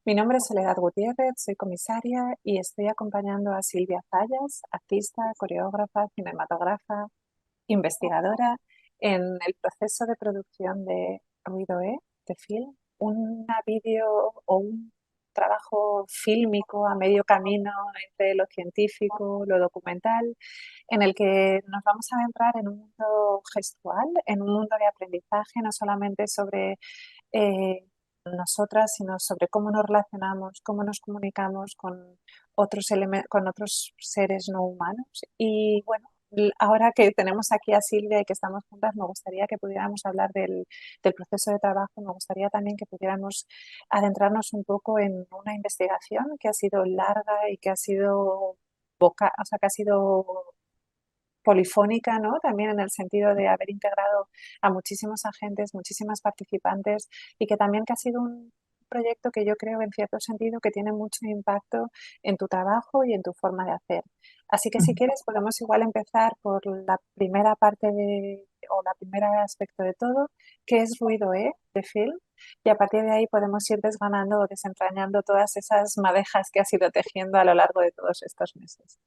Mi nombre es Soledad Gutiérrez, soy comisaria y estoy acompañando a Silvia Zayas, artista, coreógrafa, cinematógrafa, investigadora, en el proceso de producción de Ruido E, de film, una vídeo o un trabajo fílmico a medio camino entre lo científico, lo documental, en el que nos vamos a adentrar en un mundo gestual, en un mundo de aprendizaje, no solamente sobre nosotras, sino sobre cómo nos relacionamos, cómo nos comunicamos con con otros seres no humanos. Y bueno, ahora que tenemos aquí a Silvia y que estamos juntas, me gustaría que pudiéramos hablar del proceso de trabajo, me gustaría también que pudiéramos adentrarnos un poco en una investigación que ha sido larga y que ha sido o sea, que ha sido polifónica, ¿no? También en el sentido de haber integrado a muchísimos agentes, muchísimas participantes y que también que ha sido un proyecto que yo creo en cierto sentido que tiene mucho impacto en tu trabajo y en tu forma de hacer. Así que si quieres podemos igual empezar por la primera parte o la primera aspecto de todo, que es Ruido E de film, y a partir de ahí podemos ir desgranando o desentrañando todas esas madejas que has ido tejiendo a lo largo de todos estos meses.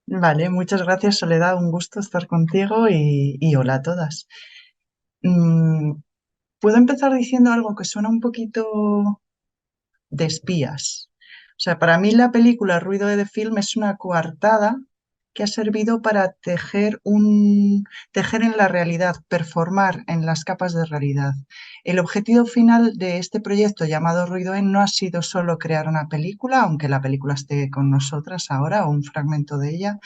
Vale, muchas gracias, Soledad. Un gusto estar contigo y hola a todas. Mm, Puedo empezar diciendo algo que suena un poquito de espías. O sea, para mí la película Ruido de Film es una coartada que ha servido para tejer en la realidad, performar en las capas de realidad. El objetivo final de este proyecto llamado Ruido E no ha sido solo crear una película, aunque la película esté con nosotras ahora o un fragmento de ella,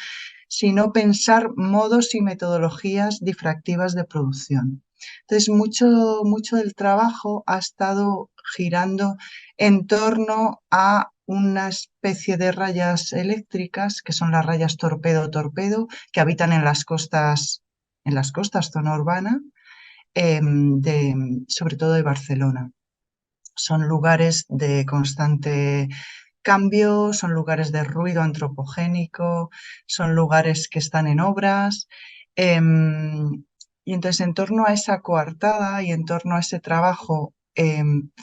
sino pensar modos y metodologías difractivas de producción. Entonces, mucho del trabajo ha estado girando en torno a una especie de rayas eléctricas, que son las rayas torpedo-torpedo, que habitan en las costas, zona urbana, sobre todo de Barcelona. Son lugares de constante cambio, son lugares de ruido antropogénico, son lugares que están en obras. Y entonces, en torno a esa coartada y en torno a ese trabajo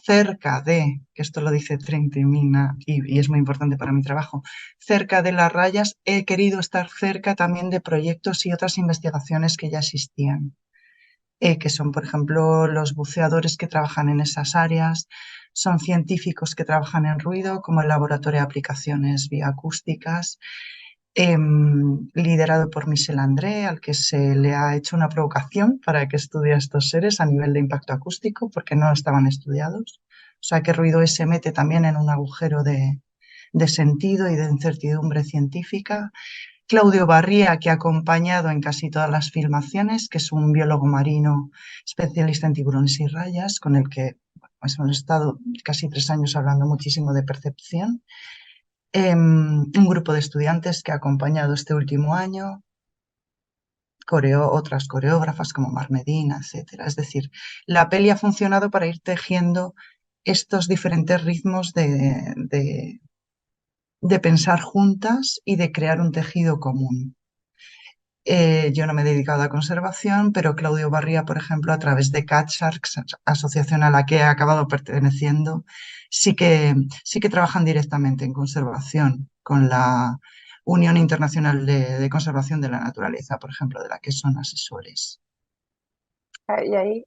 cerca de, que esto lo dice Trinity Mina y es muy importante para mi trabajo, cerca de las rayas, he querido estar cerca también de proyectos y otras investigaciones que ya existían, que son, por ejemplo, los buceadores que trabajan en esas áreas, son científicos que trabajan en ruido, como el Laboratorio de Aplicaciones Bioacústicas, liderado por Michel André, al que se le ha hecho una provocación para que estudie a estos seres a nivel de impacto acústico, porque no estaban estudiados. O sea que ruido se mete también en un agujero de sentido y de incertidumbre científica. Claudio Barría, que ha acompañado en casi todas las filmaciones, que es un biólogo marino especialista en tiburones y rayas, con el que pues, hemos estado casi 3 años hablando muchísimo de percepción. Un grupo de estudiantes que ha acompañado este último año, otras coreógrafas como Mar Medina, etcétera. Es decir, la peli ha funcionado para ir tejiendo estos diferentes ritmos de pensar juntas y de crear un tejido común. Yo no me he dedicado a la conservación, pero Claudio Barría, por ejemplo, a través de CatSharks, asociación a la que he acabado perteneciendo, sí que trabajan directamente en conservación con la Unión Internacional de Conservación de la Naturaleza, por ejemplo, de la que son asesores. Y ahí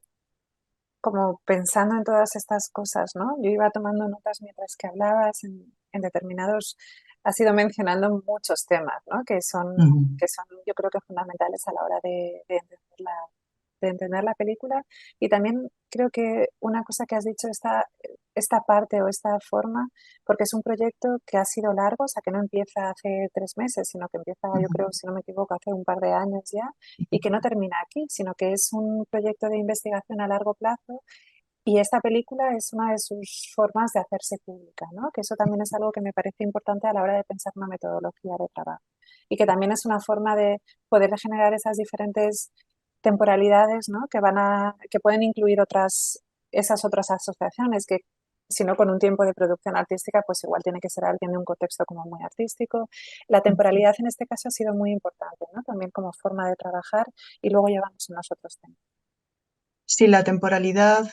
como pensando en todas estas cosas, ¿no? Yo iba tomando notas mientras que hablabas en determinados, has ido mencionando muchos temas, ¿no? Ujú. Que son, yo creo que fundamentales a la hora de entender la película. Y también creo que una cosa que has dicho, esta parte o esta forma, porque es un proyecto que ha sido largo, o sea, que no empieza hace 3 meses, sino que empieza, yo Ujú. creo, si no me equivoco, hace un par de años ya, y que no termina aquí, sino que es un proyecto de investigación a largo plazo. Y esta película es una de sus formas de hacerse pública, ¿no? Que eso también es algo que me parece importante a la hora de pensar una metodología de trabajo. Y que también es una forma de poder generar esas diferentes temporalidades, ¿no? Que pueden incluir esas otras asociaciones que sino con un tiempo de producción artística, pues igual tiene que ser alguien de un contexto como muy artístico. La temporalidad en este caso ha sido muy importante, ¿no? También como forma de trabajar y luego llevamos en los otros temas. Sí, la temporalidad.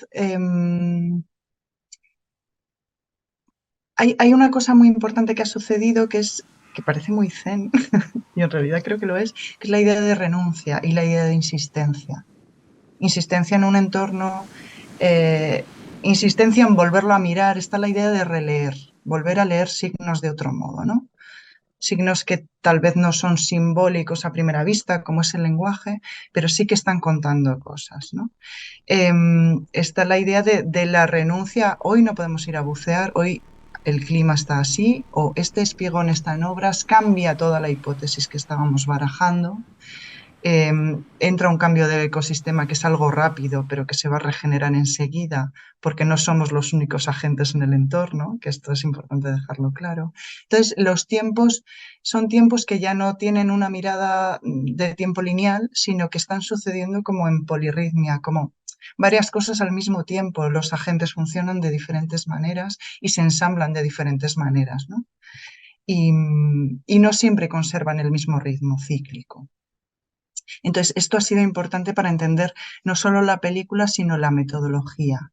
Hay una cosa muy importante que ha sucedido que parece muy zen, y en realidad creo que lo que es la idea de renuncia y la idea de insistencia. Insistencia en un entorno, eh, insistencia en volverlo a mirar, está la idea de releer, volver a leer signos de otro modo, ¿no? Signos que tal vez no son simbólicos a primera vista, como es el lenguaje, pero sí que están contando cosas, ¿no? Está la idea de la renuncia. Hoy no podemos ir a bucear, hoy el clima está así, o este espigón está en obras, cambia toda la hipótesis que estábamos barajando. Entra un cambio del ecosistema que es algo rápido, pero que se va a regenerar enseguida, porque no somos los únicos agentes en el entorno, que esto es importante dejarlo claro. Entonces, los tiempos son tiempos que ya no tienen una mirada de tiempo lineal, sino que están sucediendo como en polirritmia, como varias cosas al mismo tiempo. Los agentes funcionan de diferentes maneras y se ensamblan de diferentes maneras, ¿no? Y no siempre conservan el mismo ritmo cíclico. Entonces, esto ha sido importante para entender no solo la película, sino la metodología.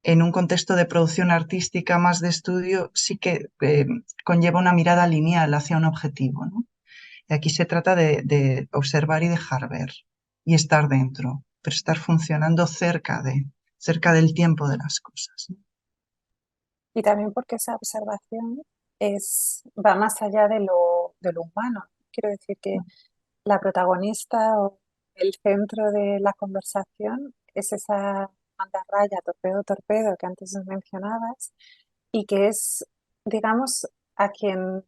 En un contexto de producción artística más de estudio, sí que conlleva una mirada lineal hacia un objetivo, ¿no? Y aquí se trata de observar y dejar ver y estar dentro, pero estar funcionando cerca del tiempo de las cosas, ¿no? Y también porque esa observación va más allá de lo humano. Quiero decir que la protagonista o el centro de la conversación es esa mantarraya torpedo torpedo que antes mencionabas y que es, digamos, a quien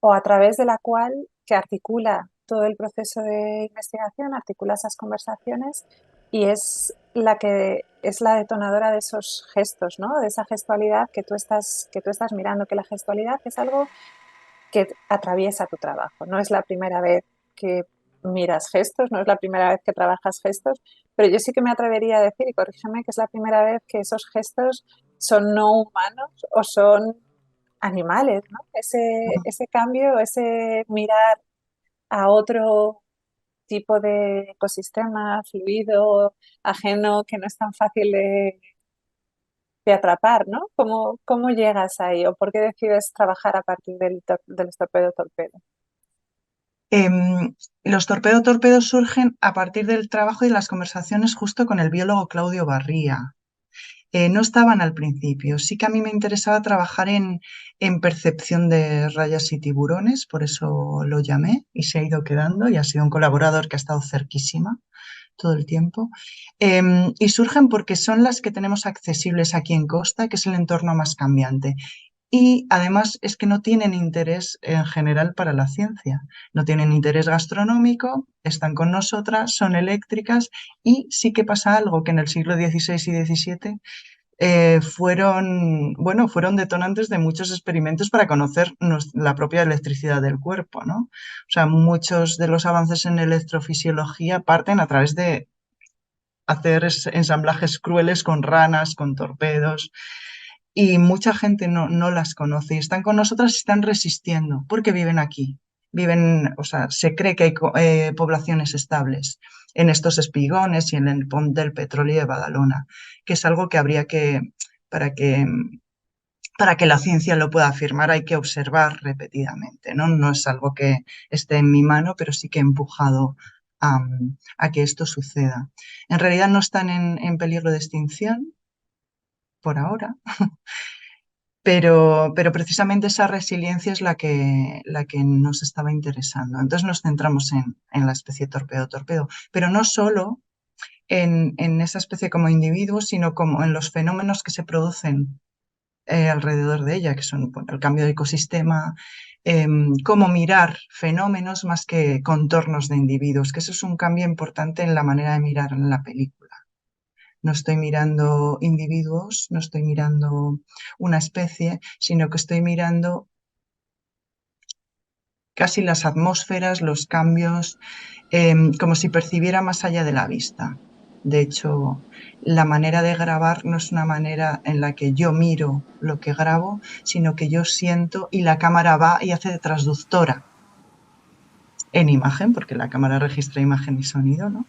o a través de la cual que articula todo el proceso de investigación, articula esas conversaciones y es la que es la detonadora de esos gestos, ¿no? De esa gestualidad que tú estás mirando, que la gestualidad es algo que atraviesa tu trabajo. No es la primera vez que miras gestos, no es la primera vez que trabajas gestos, pero yo sí que me atrevería a decir, y corrígeme, que es la primera vez que esos gestos son no humanos o son animales, ¿no? Ese cambio, ese mirar a otro tipo de ecosistema fluido, ajeno, que no es tan fácil de atrapar, ¿no? ¿Cómo llegas ahí o por qué decides trabajar a partir del torpedo torpedo? Los torpedo torpedos surgen a partir del trabajo y de las conversaciones justo con el biólogo Claudio Barría. No estaban al principio. Sí que a mí me interesaba trabajar en percepción de rayas y tiburones, por eso lo llamé y se ha ido quedando y ha sido un colaborador que ha estado cerquísima todo el tiempo. Y surgen porque son las que tenemos accesibles aquí en Costa, que es el entorno más cambiante. Y además es que no tienen interés en general para la ciencia, no tienen interés gastronómico, están con nosotras, son eléctricas y sí que pasa algo que en el siglo XVI y XVII fueron detonantes de muchos experimentos para conocer la propia electricidad del cuerpo, ¿no? O sea, muchos de los avances en electrofisiología parten a través de hacer ensamblajes crueles con ranas, con torpedos, y mucha gente no las conoce y están con nosotras y están resistiendo porque viven aquí. Viven, o sea, se cree que hay poblaciones estables en estos espigones y en el pont del petróleo de Badalona, que es algo que habría para que, para que la ciencia lo pueda afirmar, hay que observar repetidamente, ¿no? No es algo que esté en mi mano, pero sí que he empujado a que esto suceda. En realidad no están en peligro de extinción por ahora, pero precisamente esa resiliencia es la que nos estaba interesando. Entonces nos centramos en la especie torpedo-torpedo, pero no solo en esa especie como individuo, sino como en los fenómenos que se producen alrededor de ella, que son bueno, el cambio de ecosistema, cómo mirar fenómenos más que contornos de individuos, que eso es un cambio importante en la manera de mirar en la película. No estoy mirando individuos, no estoy mirando una especie, sino que estoy mirando casi las atmósferas, los cambios, como si percibiera más allá de la vista. De hecho, la manera de grabar no es una manera en la que yo miro lo que grabo, sino que yo siento y la cámara va y hace de transductora en imagen, porque la cámara registra imagen y sonido, ¿no?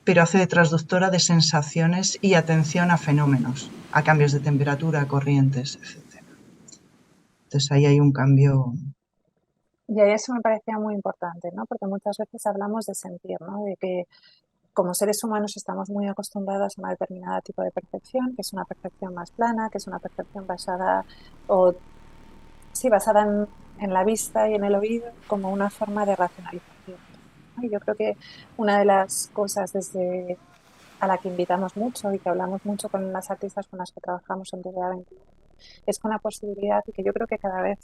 Pero hace de transductora de sensaciones y atención a fenómenos, a cambios de temperatura, a corrientes, etc. Entonces ahí hay un cambio. Y ahí eso me parecía muy importante, ¿no? Porque muchas veces hablamos de sentir, ¿no? De que como seres humanos estamos muy acostumbrados a una determinada tipo de percepción, que es una percepción más plana, que es una percepción basada, o sí, basada en la vista y en el oído como una forma de racionalización, ¿no? Y yo creo que una de las cosas desde a la que invitamos mucho y que hablamos mucho con las artistas con las que trabajamos en TDA 21 es con la posibilidad y que yo creo que cada vez,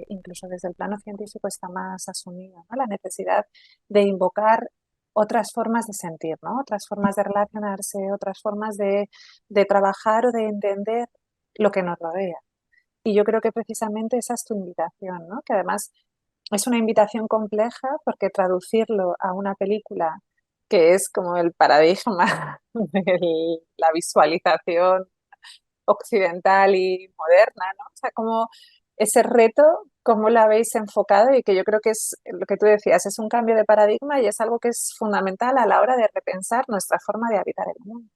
incluso desde el plano científico, está más asumida, ¿no? La necesidad de invocar otras formas de sentir, ¿no? Otras formas de relacionarse, otras formas de trabajar o de entender lo que nos rodea. Y yo creo que precisamente esa es tu invitación, ¿no? Que además es una invitación compleja porque traducirlo a una película que es como el paradigma de la visualización occidental y moderna, ¿no? O sea, como ese reto, cómo lo habéis enfocado y que yo creo que es lo que tú decías, es un cambio de paradigma y es algo que es fundamental a la hora de repensar nuestra forma de habitar el mundo.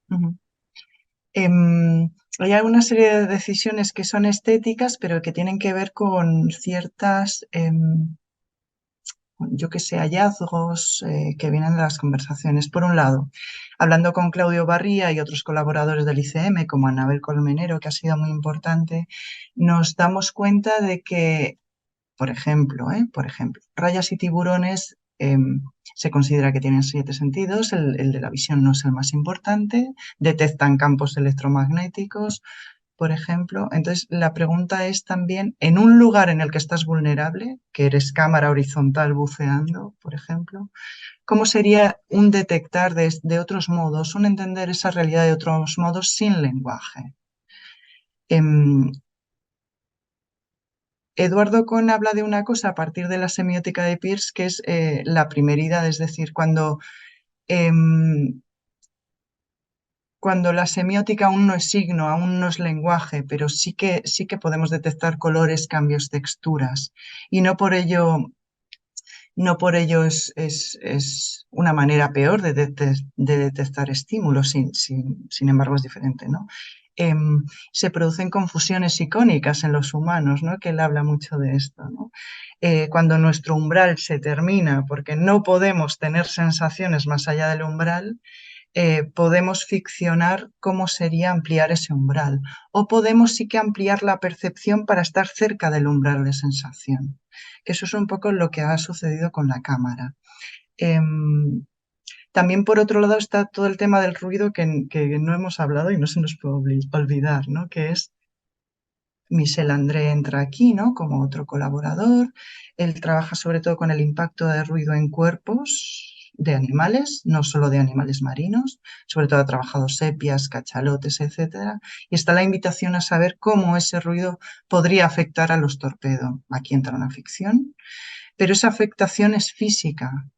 Uh-huh. Hay una serie de decisiones que son estéticas, pero que tienen que ver con ciertas, yo que sé, hallazgos que vienen de las conversaciones. Por un lado, hablando con Claudio Barría y otros colaboradores del ICM, como Anabel Colmenero, que ha sido muy importante, nos damos cuenta de que, por ejemplo, rayas y tiburones se considera que tienen 7 sentidos, el de la visión no es el más importante, detectan campos electromagnéticos, por ejemplo. Entonces, la pregunta es también, en un lugar en el que estás vulnerable, que eres cámara horizontal buceando, por ejemplo, ¿cómo sería un detectar de otros modos, un entender esa realidad de otros modos sin lenguaje? Em, Eduardo Kohn habla de una cosa a partir de la semiótica de Peirce, que es la primeridad, es decir, em, cuando la semiótica aún no es signo, aún no es lenguaje, pero sí que podemos detectar colores, cambios, texturas, y no por ello es una manera peor de detectar estímulos, sin embargo es diferente, ¿no? Se producen confusiones icónicas en los humanos, ¿no? Que él habla mucho de esto, ¿no? Cuando nuestro umbral se termina, porque no podemos tener sensaciones más allá del umbral, podemos ficcionar cómo sería ampliar ese umbral, o podemos sí que ampliar la percepción para estar cerca del umbral de sensación, que eso es un poco lo que ha sucedido con la cámara. También por otro lado está todo el tema del ruido que no hemos hablado y no se nos puede olvidar, ¿no? Que es Michel André entra aquí, ¿no? Como otro colaborador. Él trabaja sobre todo con el impacto de ruido en cuerpos de animales, no solo de animales marinos, sobre todo ha trabajado sepias, cachalotes, etcétera. Y está la invitación a saber cómo ese ruido podría afectar a los torpedos. Aquí entra una ficción, pero esa afectación es física.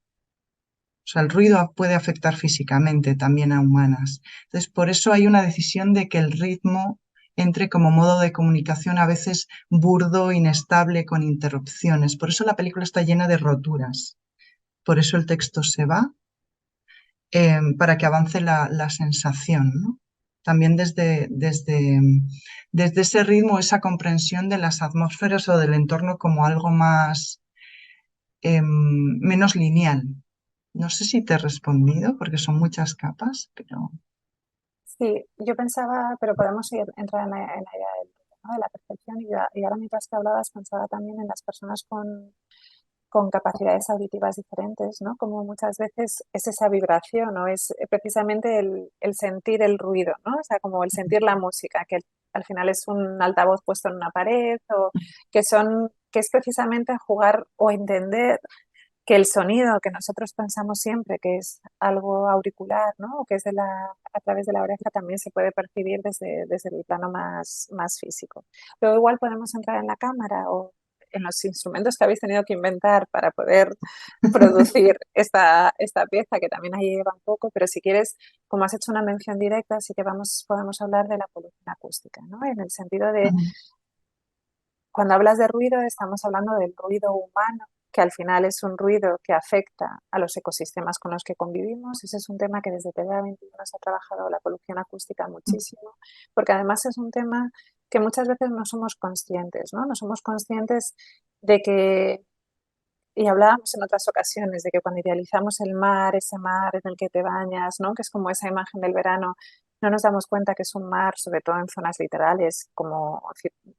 O sea, el ruido puede afectar físicamente también a humanas. Entonces, por eso hay una decisión de que el ritmo entre como modo de comunicación a veces burdo, inestable, con interrupciones. Por eso la película está llena de roturas. Por eso el texto se va, para que avance la sensación, ¿no? También desde ese ritmo, esa comprensión de las atmósferas o del entorno como algo más, menos lineal. No sé si te he respondido porque son muchas capas, pero Sí, yo pensaba, pero podemos entrar en la idea ¿no? De la percepción y ahora mientras que hablabas pensaba también en las personas con capacidades auditivas diferentes, ¿no? Como muchas veces es esa vibración o es precisamente el sentir el ruido, ¿no? O sea, como el sentir la música, que al final es un altavoz puesto en una pared o que es precisamente jugar o entender que el sonido que nosotros pensamos siempre que es algo auricular, ¿no? O que es a través de la oreja también se puede percibir desde el plano más físico. Luego igual podemos entrar en la cámara o en los instrumentos que habéis tenido que inventar para poder producir esta pieza, que también ahí lleva un poco, pero si quieres como has hecho una mención directa, sí que podemos hablar de la polución acústica, ¿no? En el sentido de, cuando hablas de ruido, estamos hablando del ruido humano, que al final es un ruido que afecta a los ecosistemas con los que convivimos. Ese es un tema que desde TDA 21 se ha trabajado la polución acústica muchísimo, porque además es un tema que muchas veces no somos conscientes, ¿no? No somos conscientes de que, y hablábamos en otras ocasiones, de que cuando idealizamos el mar, ese mar en el que te bañas, ¿no? Que es como esa imagen del verano, no nos damos cuenta que es un mar, sobre todo en zonas litorales, como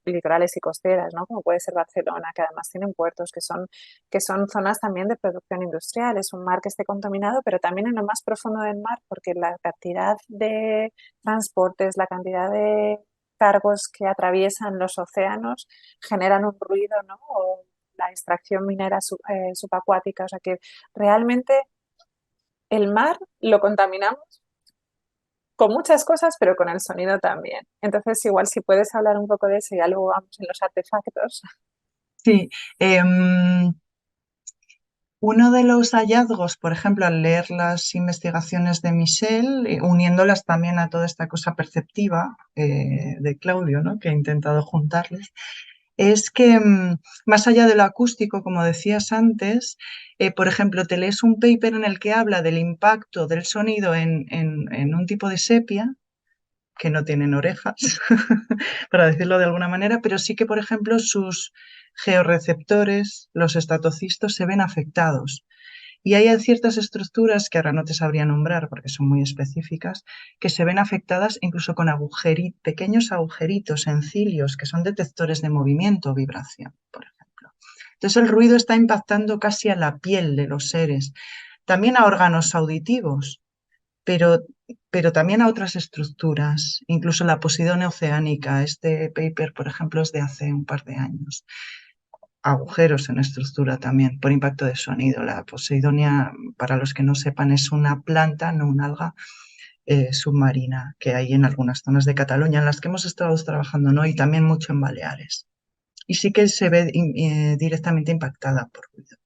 litorales y costeras, ¿no? Como puede ser Barcelona, que además tienen puertos que son zonas también de producción industrial. Es un mar que esté contaminado, pero también en lo más profundo del mar, porque la cantidad de transportes, la cantidad de cargos que atraviesan los océanos generan un ruido, ¿no? O la extracción minera subacuática. O sea que realmente el mar lo contaminamos con muchas cosas, pero con el sonido también. Entonces, igual si puedes hablar un poco de eso y ya luego vamos en los artefactos. Sí, uno de los hallazgos, por ejemplo, al leer las investigaciones de Michel, uniéndolas también a toda esta cosa perceptiva de Claudio, ¿no? Que he intentado juntarles, es que más allá de lo acústico, como decías antes, por ejemplo, te lees un paper en el que habla del impacto del sonido en un tipo de sepia, que no tienen orejas, para decirlo de alguna manera, pero sí que, por ejemplo, sus georreceptores, los estatocistos, se ven afectados. Y hay ciertas estructuras que ahora no te sabría nombrar porque son muy específicas, que se ven afectadas incluso con pequeños agujeritos en cilios que son detectores de movimiento o vibración, por ejemplo. Entonces el ruido está impactando casi a la piel de los seres, también a órganos auditivos, pero, pero también a otras estructuras, incluso la posidonia oceánica. Este paper, por ejemplo, es de hace un par de años. Agujeros en estructura también por impacto de sonido. La Posidonia, para los que no sepan, es una planta, no una alga, submarina que hay en algunas zonas de Cataluña en las que hemos estado trabajando, ¿no? Y también mucho en Baleares. Y sí que se ve directamente impactada por ruido.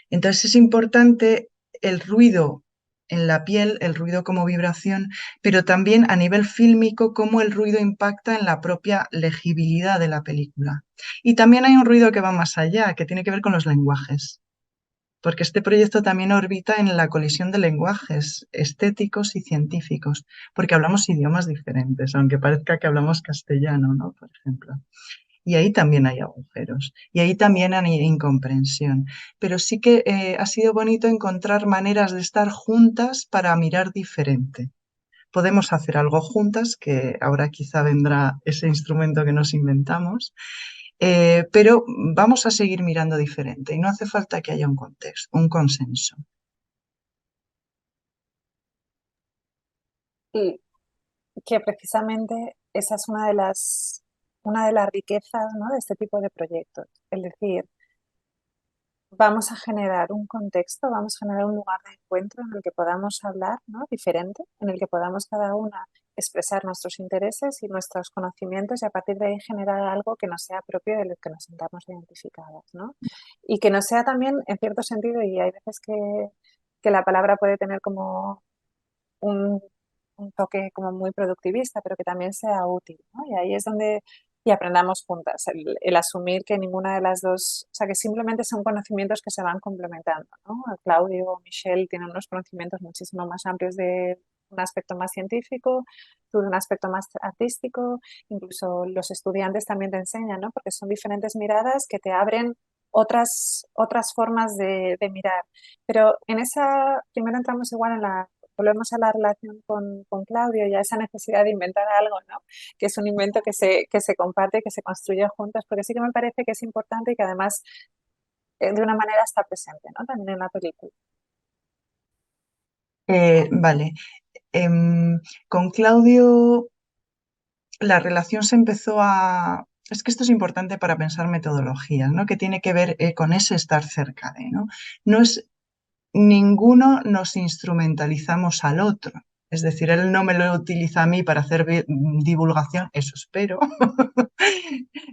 Entonces es importante el ruido en la piel, el ruido como vibración, pero también a nivel fílmico cómo el ruido impacta en la propia legibilidad de la película. Y también hay un ruido que va más allá, que tiene que ver con los lenguajes, porque este proyecto también orbita en la colisión de lenguajes estéticos y científicos, porque hablamos idiomas diferentes, aunque parezca que hablamos castellano, ¿no? Por ejemplo. Y ahí también hay agujeros, y ahí también hay incomprensión. Pero sí que ha sido bonito encontrar maneras de estar juntas para mirar diferente. Podemos hacer algo juntas, que ahora quizá vendrá ese instrumento que nos inventamos, pero vamos a seguir mirando diferente y no hace falta que haya un contexto, un consenso. Y que precisamente esa es una de las riquezas, ¿no? De este tipo de proyectos. Es decir, vamos a generar un contexto, vamos a generar un lugar de encuentro en el que podamos hablar, ¿no? Diferente, en el que podamos cada una expresar nuestros intereses y nuestros conocimientos y a partir de ahí generar algo que nos sea propio de lo que nos sintamos identificadas, ¿no? Y que nos sea también, en cierto sentido, y hay veces que la palabra puede tener como un, un toque como muy productivista, pero que también sea útil, ¿no? Y ahí es donde y aprendamos juntas, el asumir que ninguna de las dos, o sea, que simplemente son conocimientos que se van complementando, ¿no? Claudio o Michelle tienen unos conocimientos muchísimo más amplios de un aspecto más científico, tú de un aspecto más artístico, incluso los estudiantes también te enseñan, ¿no? Porque son diferentes miradas que te abren otras formas de mirar. Pero en esa, primero entramos igual en la volvemos a la relación con Claudio y a esa necesidad de inventar algo, ¿no? Que es un invento que se comparte, que se construye juntos, porque sí que me parece que es importante y que además de una manera está presente, ¿no? También en la película. Vale. Con Claudio la relación se empezó a... Es que esto es importante para pensar metodologías, ¿no? Que tiene que ver con ese estar cerca de, ¿no? No es ninguno nos instrumentalizamos al otro. Es decir, él no me lo utiliza a mí para hacer divulgación, eso espero,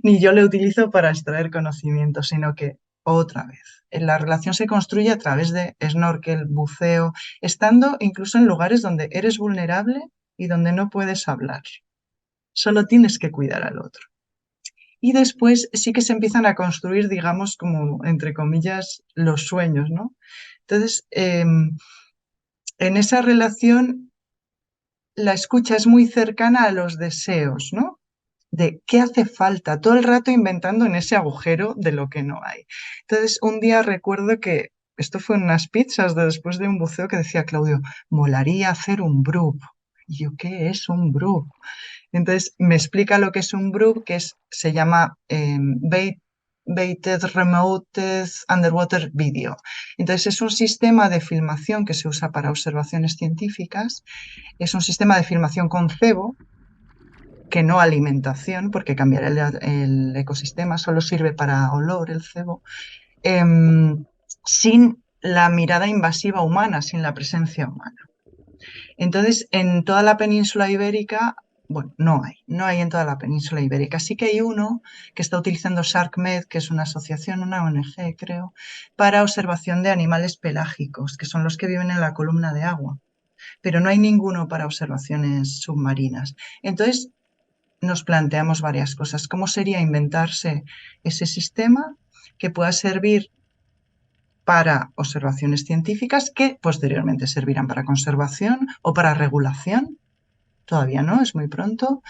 ni yo le utilizo para extraer conocimiento, sino que otra vez. La relación se construye a través de snorkel, buceo, estando incluso en lugares donde eres vulnerable y donde no puedes hablar. Solo tienes que cuidar al otro. Y después sí que se empiezan a construir, digamos, como entre comillas, los sueños, ¿no? Entonces, en esa relación, la escucha es muy cercana a los deseos, ¿no? De qué hace falta, todo el rato inventando en ese agujero de lo que no hay. Entonces, un día recuerdo que esto fue en unas pizzas después de un buceo que decía Claudio, molaría hacer un BRUP. Y yo, ¿qué es un BRUP? Entonces, me explica lo que es un BRUP, se llama Baited Remote Underwater Video. Entonces, es un sistema de filmación que se usa para observaciones científicas, es un sistema de filmación con cebo, que no alimentación, porque cambiar el ecosistema solo sirve para olor el cebo, sin la mirada invasiva humana, sin la presencia humana. Entonces, en toda la península ibérica, bueno, no hay en toda la península ibérica. Sí que hay uno que está utilizando SharkMed, que es una asociación, una ONG, creo, para observación de animales pelágicos, que son los que viven en la columna de agua, pero no hay ninguno para observaciones submarinas. Entonces, nos planteamos varias cosas. ¿Cómo sería inventarse ese sistema que pueda servir para observaciones científicas que posteriormente servirán para conservación o para regulación? Todavía no, es muy pronto.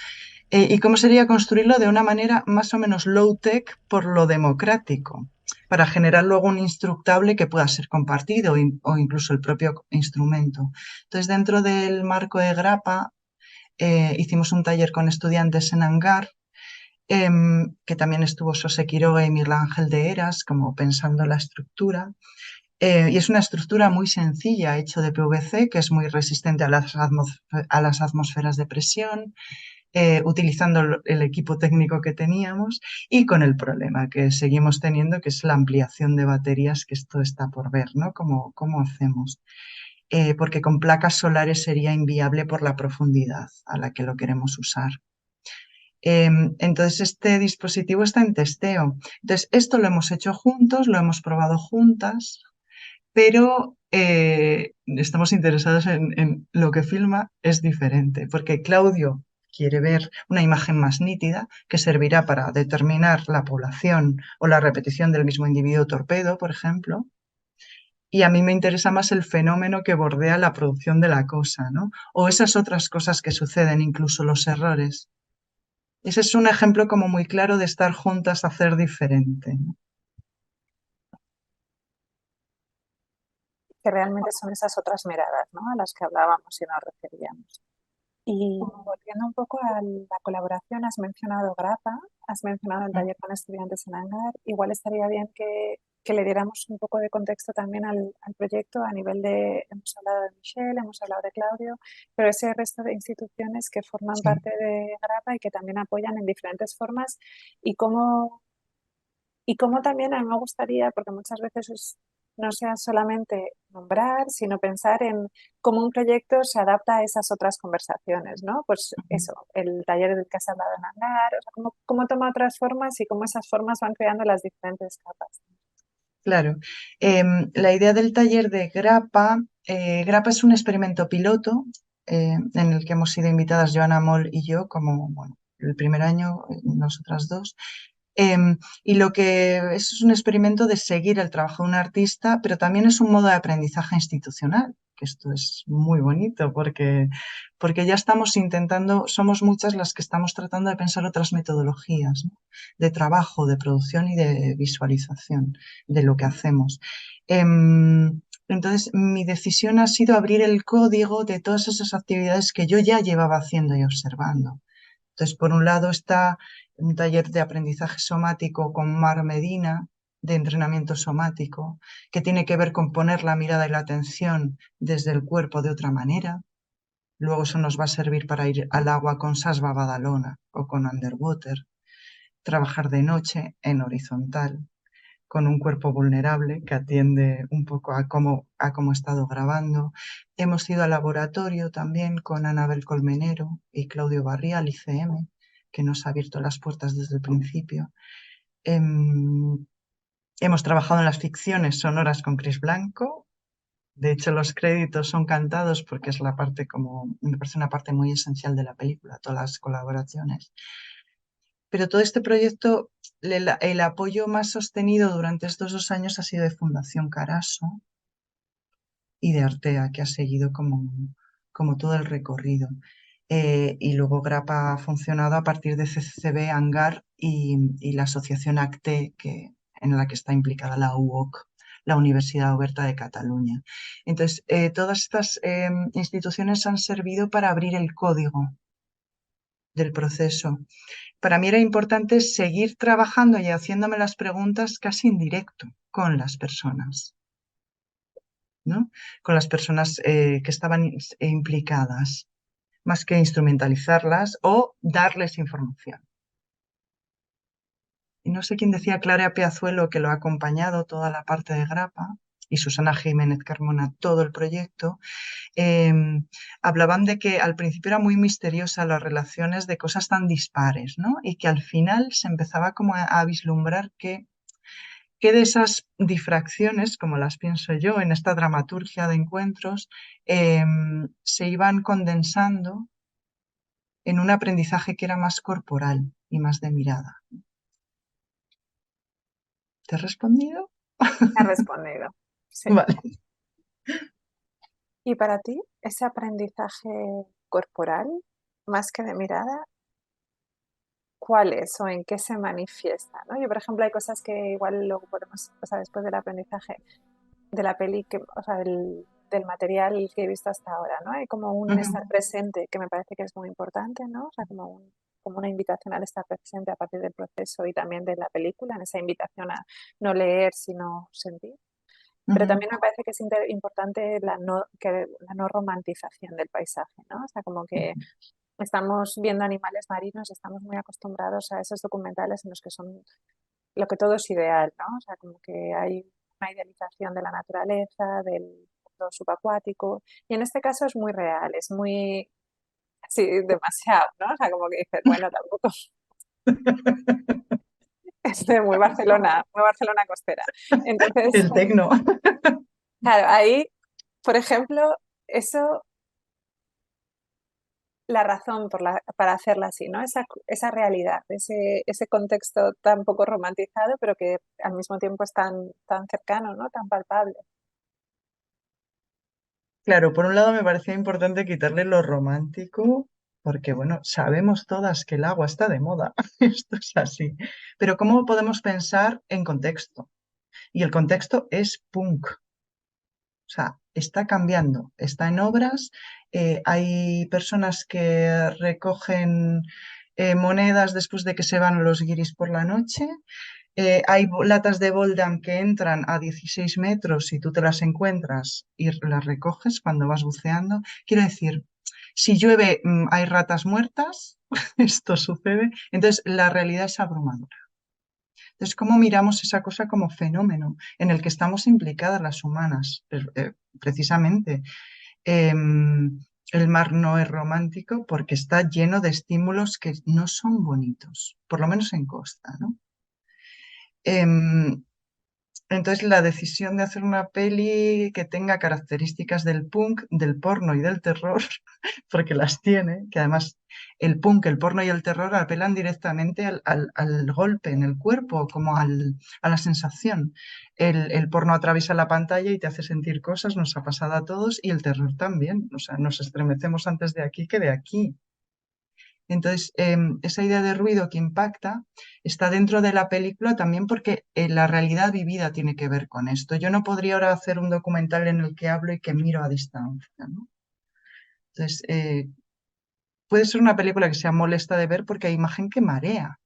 ¿Y cómo sería construirlo de una manera más o menos low-tech por lo democrático? Para generar luego un instructable que pueda ser compartido o incluso el propio instrumento. Entonces, dentro del marco de Grapa, hicimos un taller con estudiantes en Hangar, que también estuvo Sose Quiroga y Miguel Ángel de Eras, como pensando la estructura. Y es una estructura muy sencilla, hecho de PVC, que es muy resistente a a las atmósferas de presión, utilizando el equipo técnico que teníamos y con el problema que seguimos teniendo, que es la ampliación de baterías, que esto está por ver, ¿no? ¿Cómo hacemos? Porque con placas solares sería inviable por la profundidad a la que lo queremos usar. Entonces, este dispositivo está en testeo. Entonces, esto lo hemos hecho juntos, lo hemos probado juntas, pero estamos interesados en lo que filma es diferente, porque Claudio quiere ver una imagen más nítida que servirá para determinar la población o la repetición del mismo individuo torpedo, por ejemplo. Y a mí me interesa más el fenómeno que bordea la producción de la cosa, ¿no? O esas otras cosas que suceden, incluso los errores. Ese es un ejemplo como muy claro de estar juntas a hacer diferente, ¿no? Que realmente son esas otras miradas, ¿no? A las que hablábamos y nos referíamos. Y volviendo un poco a la colaboración, has mencionado Grapa, has mencionado el taller con estudiantes en Hangar. Igual estaría bien que le diéramos un poco de contexto también al proyecto a nivel de, hemos hablado de Michelle, hemos hablado de Claudio, pero ese resto de instituciones que forman Sí. parte de Grapa y que también apoyan en diferentes formas y cómo también a mí me gustaría, porque muchas veces no sea solamente nombrar, sino pensar en cómo un proyecto se adapta a esas otras conversaciones, ¿no? Pues eso, el taller del que has hablado en Andar, o sea, cómo toma otras formas y cómo esas formas van creando las diferentes capas. Claro. La idea del taller de Grapa, Grapa es un experimento piloto en el que hemos sido invitadas Joana Moll y yo, como bueno, el primer año, nosotras dos. Y lo que es un experimento de seguir el trabajo de un artista, pero también es un modo de aprendizaje institucional, que esto es muy bonito porque ya estamos intentando, somos muchas las que estamos tratando de pensar otras metodologías, ¿no? De trabajo, de producción y de visualización de lo que hacemos. Entonces, mi decisión ha sido abrir el código de todas esas actividades que yo ya llevaba haciendo y observando. Entonces, por un lado está un taller de aprendizaje somático con Mar Medina, de entrenamiento somático, que tiene que ver con poner la mirada y la atención desde el cuerpo de otra manera. Luego eso nos va a servir para ir al agua con Sasva Badalona o con Underwater, trabajar de noche en horizontal, con un cuerpo vulnerable que atiende un poco a cómo he estado grabando. Hemos ido al laboratorio también con Anabel Colmenero y Claudio Barrial, ICM, que nos ha abierto las puertas desde el principio. Hemos trabajado en las ficciones sonoras con Chris Blanco. De hecho, los créditos son cantados porque es la parte como, me parece una parte muy esencial de la película, todas las colaboraciones. Pero todo este proyecto, el apoyo más sostenido durante estos 2 años ha sido de Fundación Caraso y de Artea, que ha seguido como todo el recorrido. Y luego Grapa ha funcionado a partir de CCCB, Hangar y la asociación ACTE, en la que está implicada la UOC, la Universidad Oberta de Cataluña. Entonces, todas estas instituciones han servido para abrir el código del proceso. Para mí era importante seguir trabajando y haciéndome las preguntas casi en directo con las personas, ¿no? Con las personas que estaban implicadas, más que instrumentalizarlas o darles información. Y no sé quién decía, Clara Piazuelo, que lo ha acompañado toda la parte de Grapa, y Susana Jiménez Carmona todo el proyecto, eh, hablaban de que al principio era muy misteriosa las relaciones de cosas tan dispares, ¿no? Y que al final se empezaba como a vislumbrar que de esas difracciones, como las pienso yo, en esta dramaturgia de encuentros, se iban condensando en un aprendizaje que era más corporal y más de mirada. ¿Te he respondido? Ha respondido. Sí. Vale. ¿Y para ti ese aprendizaje corporal, más que de mirada, cuál es o en qué se manifiesta? ¿No? Yo, por ejemplo, hay cosas que igual luego podemos, o sea, después del aprendizaje de la peli, o sea, del material que he visto hasta ahora, ¿no? Hay como un estar Ujú, presente que me parece que es muy importante, ¿no? O sea, como una invitación al estar presente a partir del proceso y también de la película, en esa invitación a no leer, sino sentir. Pero ujú, también me parece que es importante la no romantización del paisaje, ¿no? O sea, como que estamos viendo animales marinos, estamos muy acostumbrados a esos documentales en los que son lo que todo es ideal, ¿no? O sea, como que hay una idealización de la naturaleza, del mundo subacuático, y en este caso es muy real, es muy, sí, demasiado, ¿no? O sea, como que dices, bueno, tampoco es de muy Barcelona costera. Entonces, El tecno. claro, ahí, por ejemplo, eso, la razón para hacerla así, ¿no? Esa realidad, ese contexto tan poco romantizado, pero que al mismo tiempo es tan cercano, ¿no? Tan palpable. Claro, por un lado me parecía importante quitarle lo romántico, porque bueno, sabemos todas que el agua está de moda, esto es así, pero ¿cómo podemos pensar en contexto? Y el contexto es punk, o sea, está cambiando, está en obras, hay personas que recogen monedas después de que se van los guiris por la noche. Hay latas de Boldam que entran a 16 metros y tú te las encuentras y las recoges cuando vas buceando. Quiero decir, si llueve, hay ratas muertas, esto sucede. Entonces, la realidad es abrumadora. Entonces, ¿cómo miramos esa cosa como fenómeno en el que estamos implicadas las humanas? Precisamente, el mar no es romántico porque está lleno de estímulos que no son bonitos, por lo menos en costa, ¿no? Em, Entonces, la decisión de hacer una peli que tenga características del punk, del porno y del terror, porque las tiene, que además el punk, el porno y el terror apelan directamente al golpe en el cuerpo, como a la sensación. El porno atraviesa la pantalla y te hace sentir cosas, nos ha pasado a todos, y el terror también. O sea, nos estremecemos antes de aquí que de aquí. Entonces, esa idea de ruido que impacta está dentro de la película también porque la realidad vivida tiene que ver con esto. Yo no podría ahora hacer un documental en el que hablo y que miro a distancia, ¿no? Entonces, puede ser una película que sea molesta de ver porque hay imagen que marea,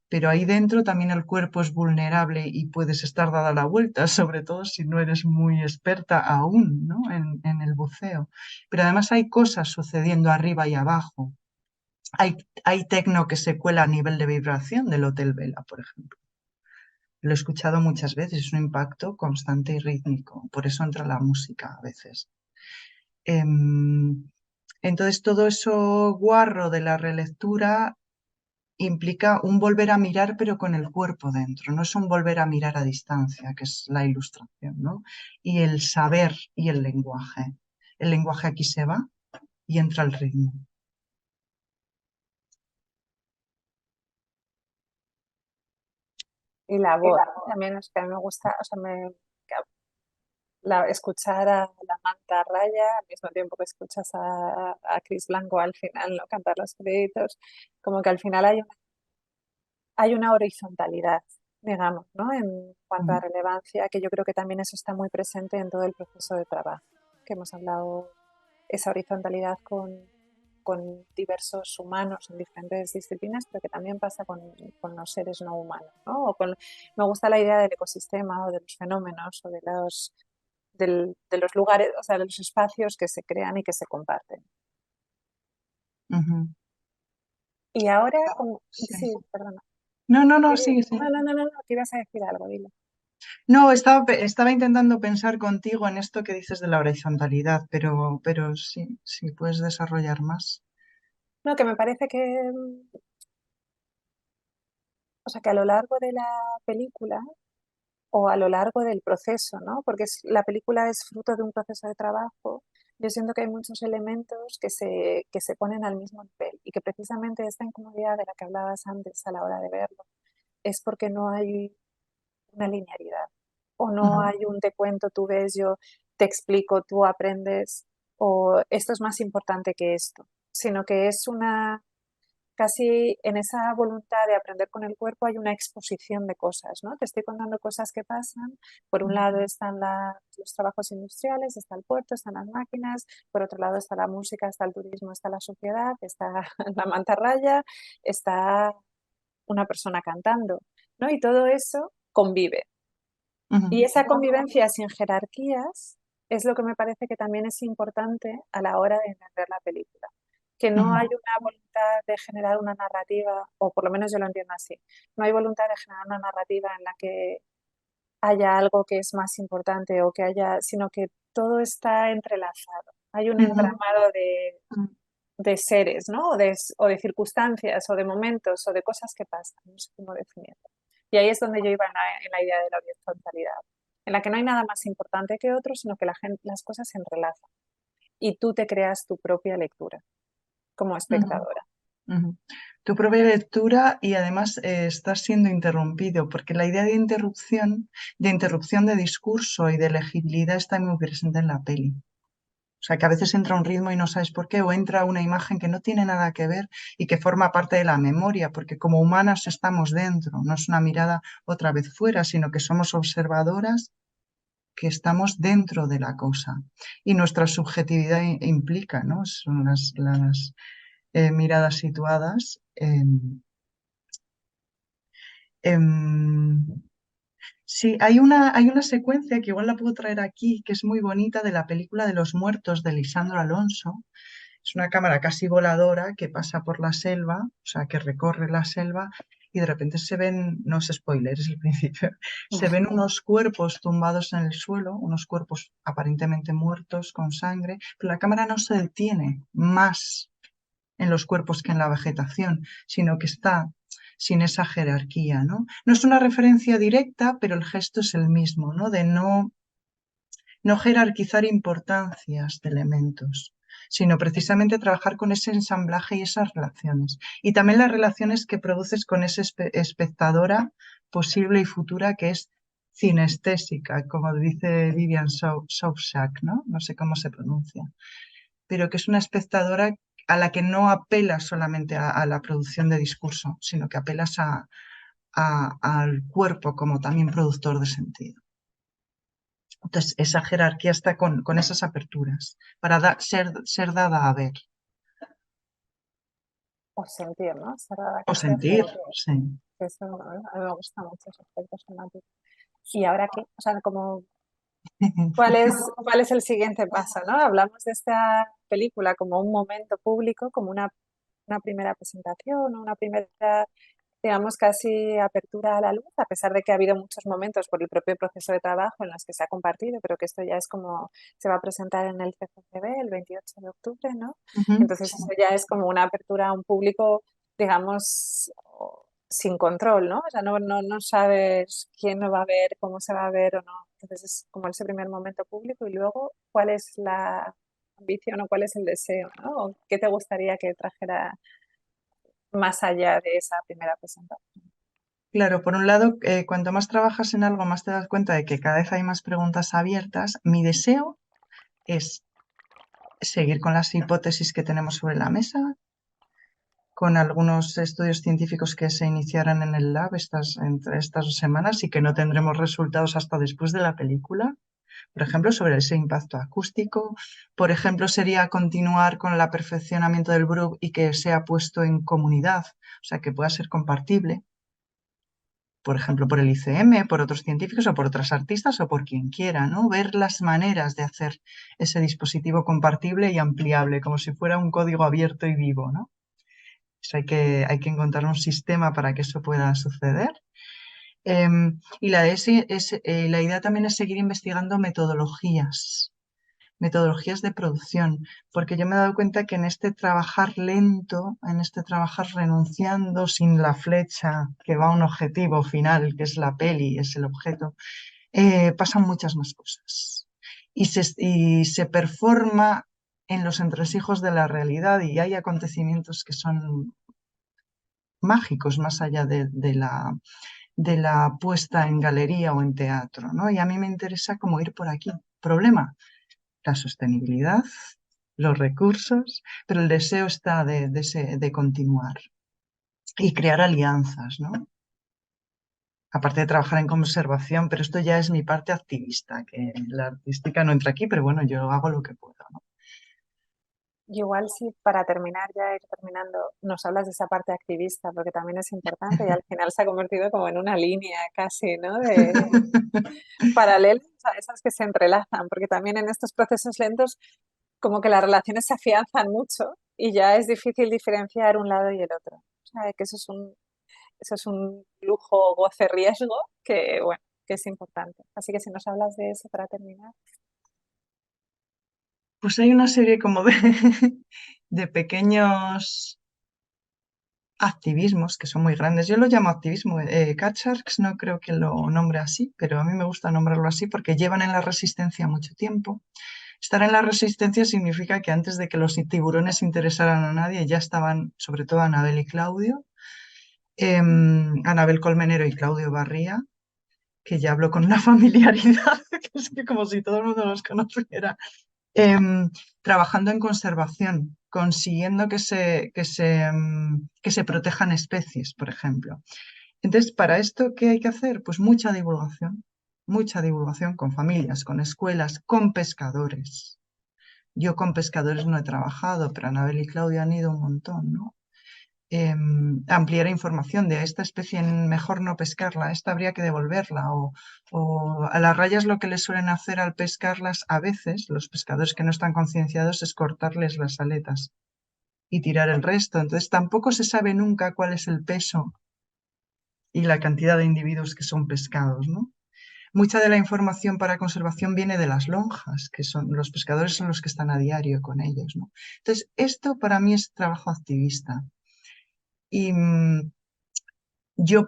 pero ahí dentro también el cuerpo es vulnerable y puedes estar dada la vuelta, sobre todo si no eres muy experta aún, ¿no? En el buceo. Pero además hay cosas sucediendo arriba y abajo. Hay tecno que se cuela a nivel de vibración del Hotel Vela, por ejemplo. Lo he escuchado muchas veces, es un impacto constante y rítmico, por eso entra la música a veces. Entonces, todo eso guarro de la relectura implica un volver a mirar, pero con el cuerpo dentro, no es un volver a mirar a distancia, que es la ilustración, ¿no? Y el saber y el lenguaje. El lenguaje aquí se va y entra el ritmo. Y la voz, también es que a mí me gusta, o sea, escuchar a la Manta Raya al mismo tiempo que escuchas a Chris Blanco al final, ¿no? Cantar los créditos, como que al final hay una horizontalidad, digamos, ¿no? En cuanto a Mm, relevancia, que yo creo que también eso está muy presente en todo el proceso de trabajo, que hemos hablado, esa horizontalidad con diversos humanos en diferentes disciplinas, pero que también pasa con los seres no humanos, ¿no? Me gusta la idea del ecosistema o de los fenómenos o de los lugares, o sea, de los espacios que se crean y que se comparten. ujú. Y ahora, Sí. sí, perdona. No, no, no, Sí, sigue, sí. no, que ibas a decir algo, dilo. No, estaba intentando pensar contigo en esto que dices de la horizontalidad, pero sí, sí, puedes desarrollar más. No, que me parece que, o sea, que a lo largo de la película o a lo largo del proceso, ¿no? Porque la película es fruto de un proceso de trabajo. Yo siento que hay muchos elementos que se ponen al mismo nivel y que precisamente esta incomodidad de la que hablabas antes a la hora de verlo es porque no hay una linealidad o no Ujú, hay un te cuento, tú ves, yo te explico, tú aprendes o esto es más importante que esto, sino que es una casi en esa voluntad de aprender con el cuerpo hay una exposición de cosas, ¿no? Te estoy contando cosas que pasan. Por un ujú, lado están los trabajos industriales, está el puerto, están las máquinas, por otro lado está la música, está el turismo, está la sociedad, está la mantarraya, está una persona cantando, ¿no? Y todo eso convive. Y ujú, esa convivencia sin jerarquías es lo que me parece que también es importante a la hora de entender la película. Que no hay ujú, una voluntad de generar una narrativa, o por lo menos yo lo entiendo así, no hay voluntad de generar una narrativa en la que haya algo que es más importante o que haya, sino que todo está entrelazado. Hay un ujú, entramado de seres, ¿no? O de circunstancias, o de momentos, o de cosas que pasan, no sé cómo definirlo. Y ahí es donde yo iba en la idea de la horizontalidad, en la que no hay nada más importante que otro, sino que las cosas se entrelazan y tú te creas tu propia lectura como ujú, espectadora. ujú. Tu propia lectura y además estás siendo interrumpido, porque la idea de interrupción de discurso y de legibilidad está muy presente en la peli. O sea, que a veces entra un ritmo y no sabes por qué, o entra una imagen que no tiene nada que ver y que forma parte de la memoria, porque como humanas estamos dentro, no es una mirada otra vez fuera, sino que somos observadoras que estamos dentro de la cosa. Y nuestra subjetividad implica, ¿no? Son las miradas situadas. Em, sí, hay una secuencia que igual la puedo traer aquí, que es muy bonita, de la película de los muertos de Lisandro Alonso. Es una cámara casi voladora que pasa por la selva, o sea, que recorre la selva y de repente se ven, no es spoiler, es el principio, se ven unos cuerpos tumbados en el suelo, unos cuerpos aparentemente muertos con sangre, pero la cámara no se detiene más en los cuerpos que en la vegetación, sino que está sin esa jerarquía, ¿no? No es una referencia directa, pero el gesto es el mismo, ¿no? De no jerarquizar importancias de elementos, sino precisamente trabajar con ese ensamblaje y esas relaciones. Y también las relaciones que produces con esa espectadora posible y futura que es cinestésica, como dice Vivian Sousak, ¿no? No sé cómo se pronuncia, pero que es una espectadora a la que no apelas solamente a la producción de discurso, sino que apelas al cuerpo como también productor de sentido. Entonces, esa jerarquía está con esas aperturas para ser dada a ver O sentir, ¿no? Cerrada o casi a sentir, sentir. sí. Eso, a mí me gusta mucho ese aspecto somático. ¿Y ahora qué? O sea, como, ¿cuál es el siguiente paso, ¿no? Hablamos de esta película como un momento público, como una primera presentación, una primera, digamos, casi apertura a la luz, a pesar de que ha habido muchos momentos por el propio proceso de trabajo en los que se ha compartido, pero que esto ya es como se va a presentar en el CCCB el 28 de octubre, ¿no? Ujú, Entonces sí. eso ya es como una apertura a un público digamos, sin control, ¿no? O sea, no sabes quién lo va a ver, cómo se va a ver o no. Entonces es como ese primer momento público y luego cuál es la ambición o cuál es el deseo, ¿no? O qué te gustaría que trajera más allá de esa primera presentación. Claro, por un lado, cuanto más trabajas en algo, más te das cuenta de que cada vez hay más preguntas abiertas. Mi deseo es seguir con las hipótesis que tenemos sobre la mesa, con algunos estudios científicos que se iniciarán en el lab entre estas 2 semanas y que no tendremos resultados hasta después de la película. Por ejemplo, sobre ese impacto acústico. Por ejemplo, sería continuar con el perfeccionamiento del BRUB y que sea puesto en comunidad, o sea, que pueda ser compartible, por ejemplo, por el ICM, por otros científicos o por otras artistas o por quien quiera, ¿no? Ver las maneras de hacer ese dispositivo compartible y ampliable, como si fuera un código abierto y vivo, ¿no? Eso hay que encontrar un sistema para que eso pueda suceder. Y la idea también es seguir investigando metodologías de producción, porque yo me he dado cuenta que en este trabajar lento, en este trabajar renunciando sin la flecha que va a un objetivo final, que es la peli, es el objeto, pasan muchas más cosas. Y se performa en los entresijos de la realidad y hay acontecimientos que son mágicos más allá de la puesta en galería o en teatro, ¿no? Y a mí me interesa como ir por aquí. Problema, la sostenibilidad, los recursos, pero el deseo está de continuar y crear alianzas, ¿no? Aparte de trabajar en conservación, pero esto ya es mi parte activista, que la artística no entra aquí, pero bueno, yo hago lo que puedo, ¿no? Y igual sí, para terminar, ya ir terminando, nos hablas de esa parte activista, porque también es importante y al final se ha convertido como en una línea casi, ¿no? De paralelas a esas que se entrelazan, porque también en estos procesos lentos como que las relaciones se afianzan mucho y ya es difícil diferenciar un lado y el otro. O sea, que eso es un lujo, goce, riesgo que, bueno, que es importante. Así que si nos hablas de eso para terminar. Pues hay una serie como de pequeños activismos que son muy grandes. Yo lo llamo activismo. Cat Sharks no creo que lo nombre así, pero a mí me gusta nombrarlo así porque llevan en la resistencia mucho tiempo. Estar en la resistencia significa que antes de que los tiburones interesaran a nadie, ya estaban, sobre todo Anabel y Claudio, Anabel Colmenero y Claudio Barría, que ya hablo con una familiaridad, que es que como si todo el mundo los conociera, trabajando en conservación, consiguiendo que se protejan especies, por ejemplo. Entonces, para esto, ¿qué hay que hacer? Pues mucha divulgación con familias, con escuelas, con pescadores. Yo con pescadores no he trabajado, pero Anabel y Claudia han ido un montón, ¿no? Ampliar información de esta especie mejor no pescarla, esta habría que devolverla, o a las rayas lo que les suelen hacer al pescarlas a veces, los pescadores que no están concienciados, es cortarles las aletas y tirar el resto. Entonces tampoco se sabe nunca cuál es el peso y la cantidad de individuos que son pescados, ¿no? Mucha de la información para conservación viene de las lonjas, que son los pescadores son los que están a diario con ellos, ¿no? Entonces, esto para mí es trabajo activista. Y yo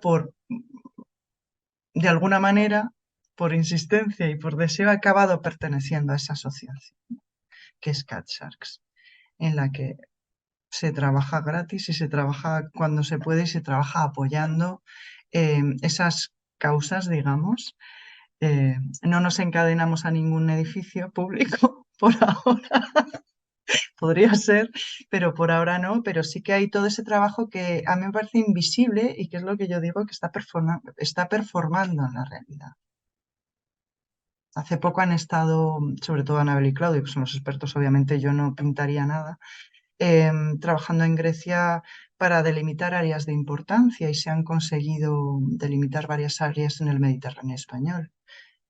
de alguna manera, por insistencia y por deseo, he acabado perteneciendo a esa asociación, que es Cat Sharks, en la que se trabaja gratis y se trabaja cuando se puede y se trabaja apoyando esas causas, digamos. No nos encadenamos a ningún edificio público por ahora, podría ser, pero por ahora no, pero sí que hay todo ese trabajo que a mí me parece invisible y que es lo que yo digo que está performando en la realidad. Hace poco han estado, sobre todo Anabel y Claudio, que son los expertos, obviamente yo no pintaría nada, trabajando en Grecia para delimitar áreas de importancia y se han conseguido delimitar varias áreas en el Mediterráneo español.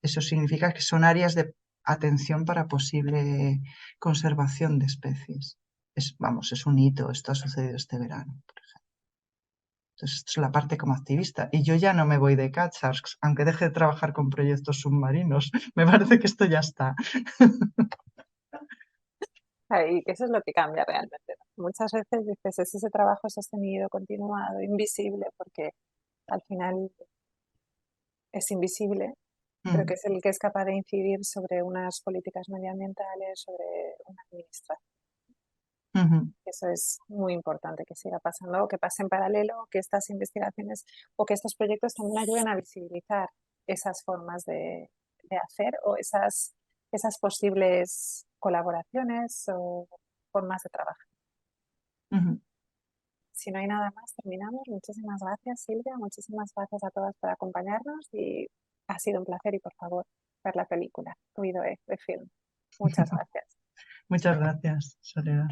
Eso significa que son áreas de atención para posible conservación de especies. Es un hito, esto ha sucedido este verano, por ejemplo. Entonces, esto es la parte como activista. Y yo ya no me voy de Cat Sharks, aunque deje de trabajar con proyectos submarinos. Me parece que esto ya está. Y eso es lo que cambia realmente, ¿no? Muchas veces dices, es ese trabajo sostenido, continuado, invisible, porque al final es invisible, pero que Mm, es el que es capaz de incidir sobre unas políticas medioambientales, sobre una administración. ujú, Eso es muy importante que siga pasando, o que pase en paralelo, que estas investigaciones o que estos proyectos también ayuden a visibilizar esas formas de hacer o esas posibles colaboraciones o formas de trabajar. ujú. Si no hay nada más, terminamos. Muchísimas gracias, Silvia. Muchísimas gracias a todas por acompañarnos y ha sido un placer y por favor, ver la película, Ruido de Film. Muchas gracias. Muchas gracias, Soledad.